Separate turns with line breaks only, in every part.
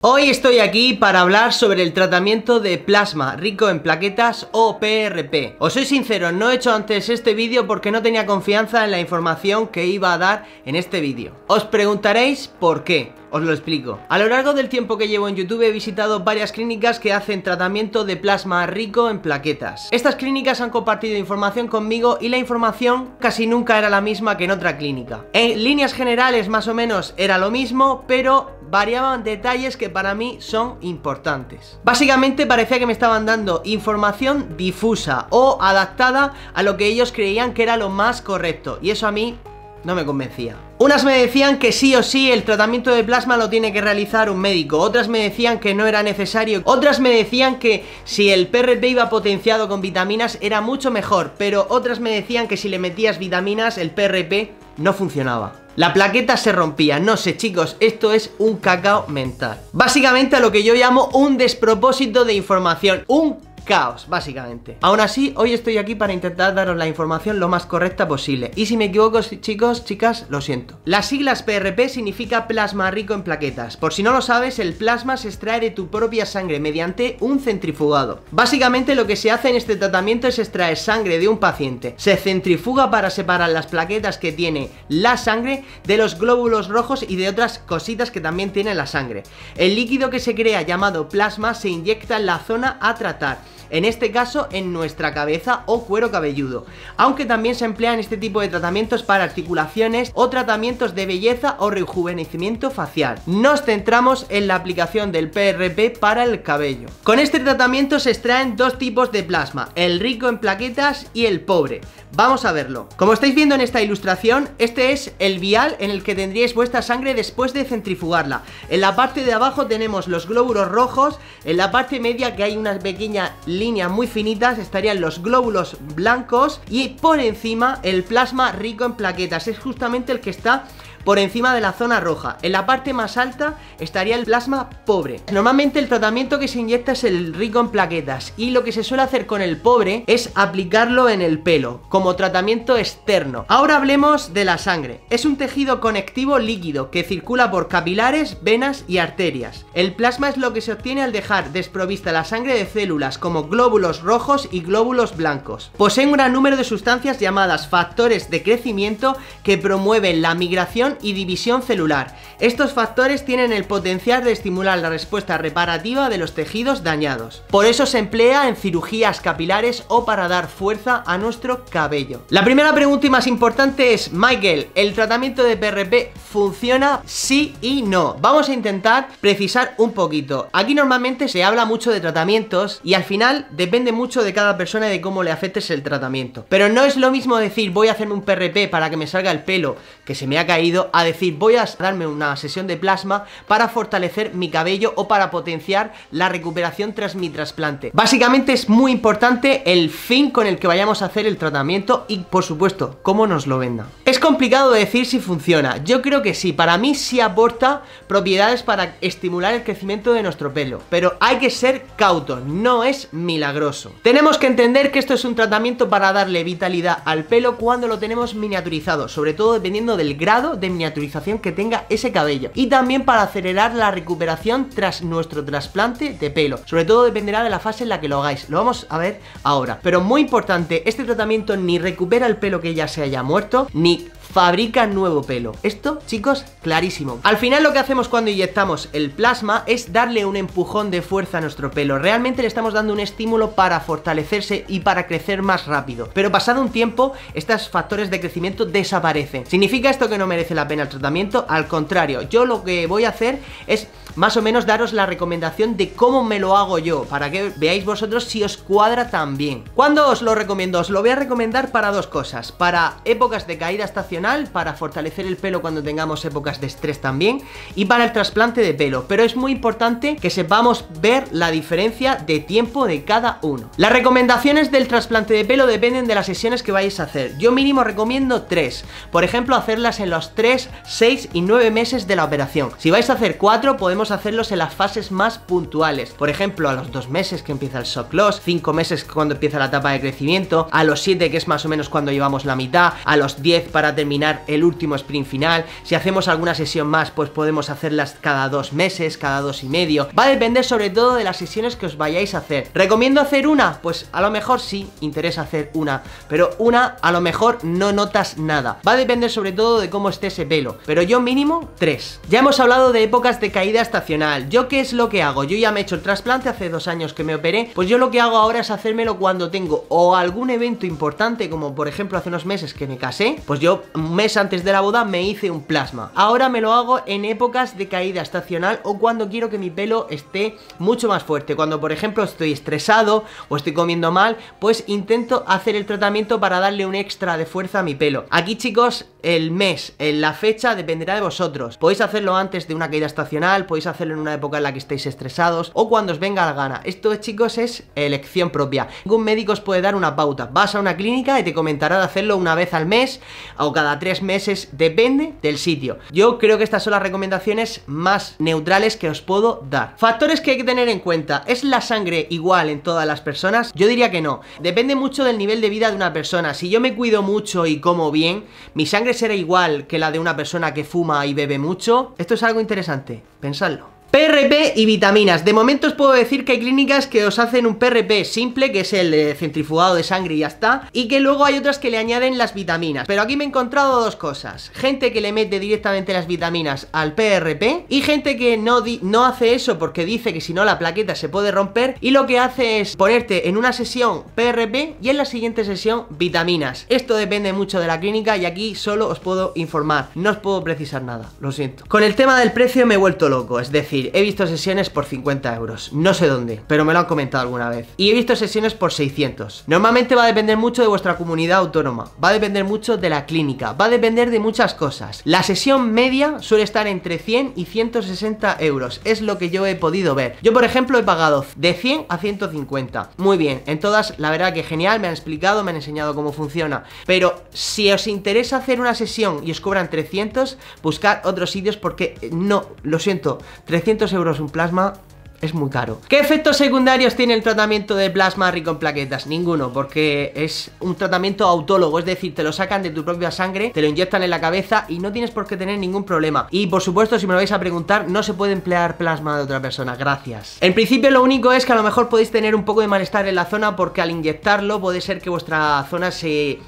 Hoy estoy aquí para hablar sobre el tratamiento de plasma rico en plaquetas o PRP. Os soy sincero, no he hecho antes este vídeo porque no tenía confianza en la información que iba a dar en este vídeo. Os preguntaréis por qué. Os lo explico. A lo largo del tiempo que llevo en YouTube he visitado varias clínicas que hacen tratamiento de plasma rico en plaquetas. Estas clínicas han compartido información conmigo y la información casi nunca era la misma que en otra clínica. En líneas generales más o menos era lo mismo, pero variaban detalles que para mí son importantes. Básicamente parecía que me estaban dando información difusa o adaptada a lo que ellos creían que era lo más correcto, y eso a mí no me convencía. Unas me decían que sí o sí el tratamiento de plasma lo tiene que realizar un médico, otras me decían que no era necesario, otras me decían que si el PRP iba potenciado con vitaminas era mucho mejor, pero otras me decían que si le metías vitaminas el PRP no funcionaba. La plaqueta se rompía. No sé, chicos, esto es un cacao mental. Básicamente a lo que yo llamo un despropósito de información, un caos, básicamente. Aún así, hoy estoy aquí para intentar daros la información lo más correcta posible. Y si me equivoco, chicos, chicas, lo siento. Las siglas PRP significa plasma rico en plaquetas. Por si no lo sabes, el plasma se extrae de tu propia sangre mediante un centrifugado. Básicamente lo que se hace en este tratamiento es extraer sangre de un paciente. Se centrifuga para separar las plaquetas que tiene la sangre de los glóbulos rojos y de otras cositas que también tiene la sangre. El líquido que se crea, llamado plasma, se inyecta en la zona a tratar. En este caso en nuestra cabeza o cuero cabelludo, aunque también se emplean este tipo de tratamientos para articulaciones o tratamientos de belleza o rejuvenecimiento facial. Nos centramos en la aplicación del PRP para el cabello. Con este tratamiento se extraen dos tipos de plasma, el rico en plaquetas y el pobre. Vamos a verlo. Como estáis viendo en esta ilustración, este es el vial en el que tendríais vuestra sangre después de centrifugarla. En la parte de abajo tenemos los glóbulos rojos, en la parte media, que hay una pequeña línea muy finitas, estarían los glóbulos blancos, y por encima el plasma rico en plaquetas, es justamente el que está por encima de la zona roja. En la parte más alta estaría el plasma pobre. Normalmente el tratamiento que se inyecta es el rico en plaquetas, y lo que se suele hacer con el pobre es aplicarlo en el pelo como tratamiento externo. Ahora hablemos de la sangre. Es un tejido conectivo líquido que circula por capilares, venas y arterias. El plasma es lo que se obtiene al dejar desprovista la sangre de células como glóbulos rojos y glóbulos blancos. Posee un gran número de sustancias llamadas factores de crecimiento que promueven la migración y división celular. Estos factores tienen el potencial de estimular la respuesta reparativa de los tejidos dañados. Por eso se emplea en cirugías capilares o para dar fuerza a nuestro cabello. La primera pregunta y más importante es: Michael, ¿el tratamiento de PRP funciona sí y no? Vamos a intentar precisar un poquito. Aquí normalmente se habla mucho de tratamientos y al final depende mucho de cada persona y de cómo le afectes el tratamiento. Pero no es lo mismo decir voy a hacerme un PRP para que me salga el pelo que se me ha caído, a decir voy a darme una sesión de plasma para fortalecer mi cabello o para potenciar la recuperación tras mi trasplante. Básicamente es muy importante el fin con el que vayamos a hacer el tratamiento y, por supuesto, cómo nos lo vendan. Es complicado decir si funciona. Yo creo que sí. Para mí sí aporta propiedades para estimular el crecimiento de nuestro pelo, pero hay que ser cautos, no es milagroso. Tenemos que entender que esto es un tratamiento para darle vitalidad al pelo cuando lo tenemos miniaturizado, sobre todo dependiendo del grado de miniaturización que tenga ese cabello, y también para acelerar la recuperación tras nuestro trasplante de pelo. Sobre todo dependerá de la fase en la que lo hagáis, lo vamos a ver ahora. Pero muy importante, este tratamiento ni recupera el pelo que ya se haya muerto, ni fabrica nuevo pelo. Esto, chicos, clarísimo. Al final lo que hacemos cuando inyectamos el plasma es darle un empujón de fuerza a nuestro pelo. Realmente le estamos dando un estímulo para fortalecerse y para crecer más rápido. Pero pasado un tiempo, estos factores de crecimiento desaparecen. ¿Significa esto que no merece la pena el tratamiento? Al contrario, yo lo que voy a hacer es más o menos daros la recomendación de cómo me lo hago yo, para que veáis vosotros si os cuadra también. ¿Cuándo os lo recomiendo? Os lo voy a recomendar para dos cosas: para épocas de caída estacional, para fortalecer el pelo cuando tengamos épocas de estrés también, y para el trasplante de pelo. Pero es muy importante que sepamos ver la diferencia de tiempo de cada uno. Las recomendaciones del trasplante de pelo dependen de las sesiones que vais a hacer. Yo mínimo recomiendo 3. Por ejemplo, hacerlas en los 3, 6 y 9 meses de la operación. Si vais a hacer 4, podemos podemos hacerlos en las fases más puntuales. Por ejemplo, a los 2 meses que empieza el shock loss, 5 meses cuando empieza la etapa de crecimiento, a los 7 que es más o menos cuando llevamos la mitad, a los 10 para terminar el último sprint final. Si hacemos alguna sesión más, pues podemos hacerlas cada 2 meses, cada 2 y medio. Va a depender sobre todo de las sesiones que os vayáis a hacer. ¿Recomiendo hacer una? Pues a lo mejor sí, interesa hacer una, pero una a lo mejor no notas nada. Va a depender sobre todo de cómo esté ese pelo, pero yo mínimo 3. Ya hemos hablado de épocas de caída estacional. ¿Yo qué es lo que hago? Yo ya me he hecho el trasplante hace 2 años que me operé, pues yo lo que hago ahora es hacérmelo cuando tengo o algún evento importante, como por ejemplo hace unos meses que me casé, pues yo un mes antes de la boda me hice un plasma. Ahora me lo hago en épocas de caída estacional o cuando quiero que mi pelo esté mucho más fuerte. Cuando por ejemplo estoy estresado o estoy comiendo mal, pues intento hacer el tratamiento para darle un extra de fuerza a mi pelo. Aquí, chicos, el mes, la fecha dependerá de vosotros. Podéis hacerlo antes de una caída estacional, podéis hacerlo en una época en la que estéis estresados o cuando os venga la gana. Esto, chicos, es elección propia. Ningún médico os puede dar una pauta. Vas a una clínica y te comentará de hacerlo una vez al mes o cada 3 meses, depende del sitio. Yo creo que estas son las recomendaciones más neutrales que os puedo dar. Factores que hay que tener en cuenta. ¿Es la sangre igual en todas las personas? Yo diría que no. Depende mucho del nivel de vida de una persona. Si yo me cuido mucho y como bien, mi sangre será igual que la de una persona que fuma y bebe mucho. Esto es algo interesante, pensadlo. PRP y vitaminas. De momento os puedo decir que hay clínicas que os hacen un PRP simple, que es el centrifugado de sangre y ya está, y que luego hay otras que le añaden las vitaminas. Pero aquí me he encontrado 2 cosas. Gente que le mete directamente las vitaminas al PRP y gente que no hace eso porque dice que si no la plaqueta se puede romper y lo que hace es ponerte en una sesión PRP y en la siguiente sesión vitaminas. Esto depende mucho de la clínica y aquí solo os puedo informar. No os puedo precisar nada, lo siento. Con el tema del precio me he vuelto loco, es decir, he visto sesiones por 50 euros, no sé dónde, pero me lo han comentado alguna vez. Y he visto sesiones por 600. Normalmente va a depender mucho de vuestra comunidad autónoma, va a depender mucho de la clínica, va a depender de muchas cosas. La sesión media suele estar entre 100 y 160 euros, es lo que yo he podido ver. Yo, por ejemplo, he pagado de 100 a 150. Muy bien, en todas, la verdad que genial, me han explicado, me han enseñado cómo funciona. Pero si os interesa hacer una sesión y os cobran 300, buscad otros sitios porque no, lo siento, 300 euros un plasma es muy caro. ¿Qué efectos secundarios tiene el tratamiento de plasma rico en plaquetas? Ninguno, porque es un tratamiento autólogo, es decir, te lo sacan de tu propia sangre, te lo inyectan en la cabeza y no tienes por qué tener ningún problema. Y por supuesto, si me lo vais a preguntar, no se puede emplear plasma de otra persona, gracias. En principio lo único es que a lo mejor podéis tener un poco de malestar en la zona porque al inyectarlo puede ser que vuestra zona se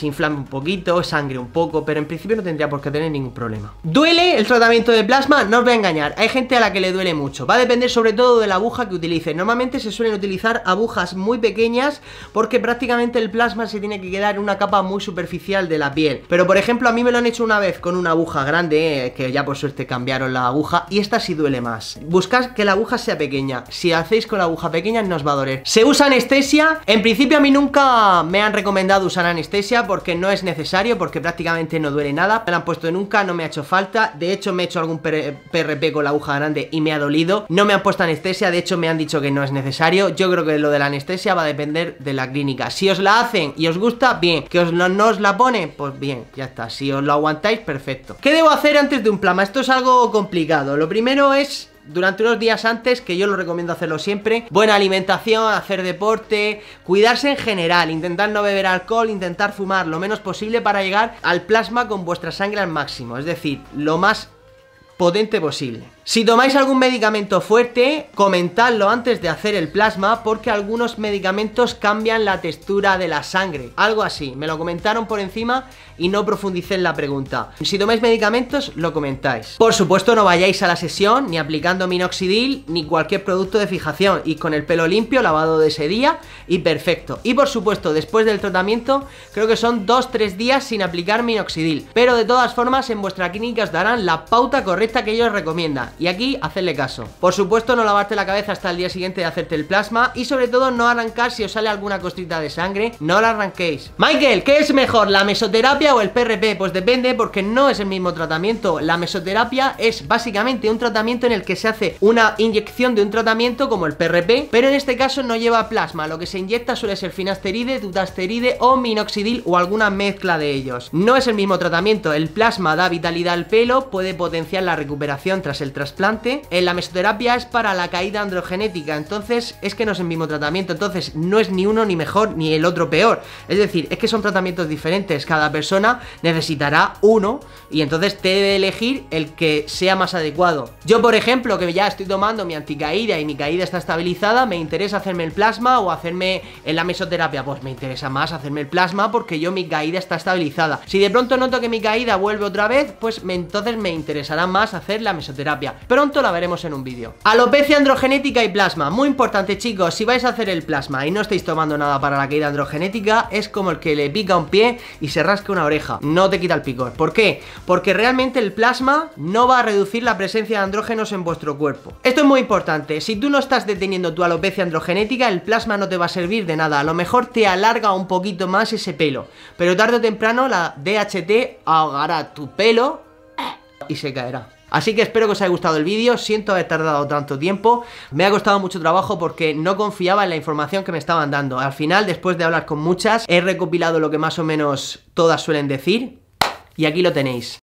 inflame un poquito, sangre un poco, pero en principio no tendría por qué tener ningún problema. ¿Duele el tratamiento de plasma? No os voy a engañar, hay gente a la que le duele mucho. Va a depender sobre todo de la aguja que utilicen. Normalmente se suelen utilizar agujas muy pequeñas porque prácticamente el plasma se tiene que quedar en una capa muy superficial de la piel. Pero por ejemplo a mí me lo han hecho una vez con una aguja grande, que ya por suerte cambiaron la aguja, y esta sí duele más. Buscad que la aguja sea pequeña. Si hacéis con la aguja pequeña no os va a doler. ¿Se usa anestesia? En principio a mí nunca me han recomendado usar anestesia porque no es necesario, porque prácticamente no duele nada. Me la han puesto nunca, no me ha hecho falta. De hecho me he hecho algún PRP con la aguja grande y me ha dolido. No me han puesto anestesia, de hecho me han dicho que no es necesario. Yo creo que lo de la anestesia va a depender de la clínica. Si os la hacen y os gusta, bien. Que no os la ponen, pues bien, ya está. Si os lo aguantáis, perfecto. ¿Qué debo hacer antes de un plasma? Esto es algo complicado. Lo primero es durante unos días antes, que yo lo recomiendo hacerlo siempre, buena alimentación, hacer deporte, cuidarse en general, intentar no beber alcohol, intentar fumar lo menos posible para llegar al plasma con vuestra sangre al máximo, es decir, lo más potente posible. Si tomáis algún medicamento fuerte, comentadlo antes de hacer el plasma, porque algunos medicamentos cambian la textura de la sangre. Algo así, me lo comentaron por encima y no profundicé en la pregunta. Si tomáis medicamentos, lo comentáis. Por supuesto, no vayáis a la sesión ni aplicando minoxidil ni cualquier producto de fijación, y con el pelo limpio, lavado de ese día y perfecto. Y por supuesto, después del tratamiento, creo que son 2-3 días sin aplicar minoxidil, pero de todas formas en vuestra clínica os darán la pauta correcta que ellos recomiendan. Y aquí, hacedle caso. Por supuesto, no lavarte la cabeza hasta el día siguiente de hacerte el plasma. Y sobre todo, no arrancar si os sale alguna costrita de sangre. No la arranquéis. Michael, ¿qué es mejor, la mesoterapia o el PRP? Pues depende, porque no es el mismo tratamiento. La mesoterapia es básicamente un tratamiento en el que se hace una inyección de un tratamiento como el PRP, pero en este caso no lleva plasma. Lo que se inyecta suele ser finasteride, dutasteride o minoxidil o alguna mezcla de ellos. No es el mismo tratamiento. El plasma da vitalidad al pelo, puede potenciar la recuperación tras el trasplante trasplante. La mesoterapia es para la caída androgenética, entonces es que no es el mismo tratamiento, entonces no es ni uno ni mejor ni el otro peor. Es decir, es que son tratamientos diferentes, cada persona necesitará uno y entonces te debe elegir el que sea más adecuado. Yo, por ejemplo, que ya estoy tomando mi anticaída y mi caída está estabilizada, me interesa hacerme el plasma o hacerme en la mesoterapia. Pues me interesa más hacerme el plasma porque yo mi caída está estabilizada. Si de pronto noto que mi caída vuelve otra vez, pues entonces me interesará más hacer la mesoterapia. Pronto la veremos en un vídeo. Alopecia androgenética y plasma. Muy importante, chicos, si vais a hacer el plasma y no estáis tomando nada para la caída androgenética, es como el que le pica un pie y se rasca una oreja. No te quita el picor. ¿Por qué? Porque realmente el plasma no va a reducir la presencia de andrógenos en vuestro cuerpo. Esto es muy importante. Si tú no estás deteniendo tu alopecia androgenética, el plasma no te va a servir de nada. A lo mejor te alarga un poquito más ese pelo, pero tarde o temprano la DHT ahogará tu pelo y se caerá. Así que espero que os haya gustado el vídeo, siento haber tardado tanto tiempo, me ha costado mucho trabajo porque no confiaba en la información que me estaban dando. Al final, después de hablar con muchas, he recopilado lo que más o menos todas suelen decir y aquí lo tenéis.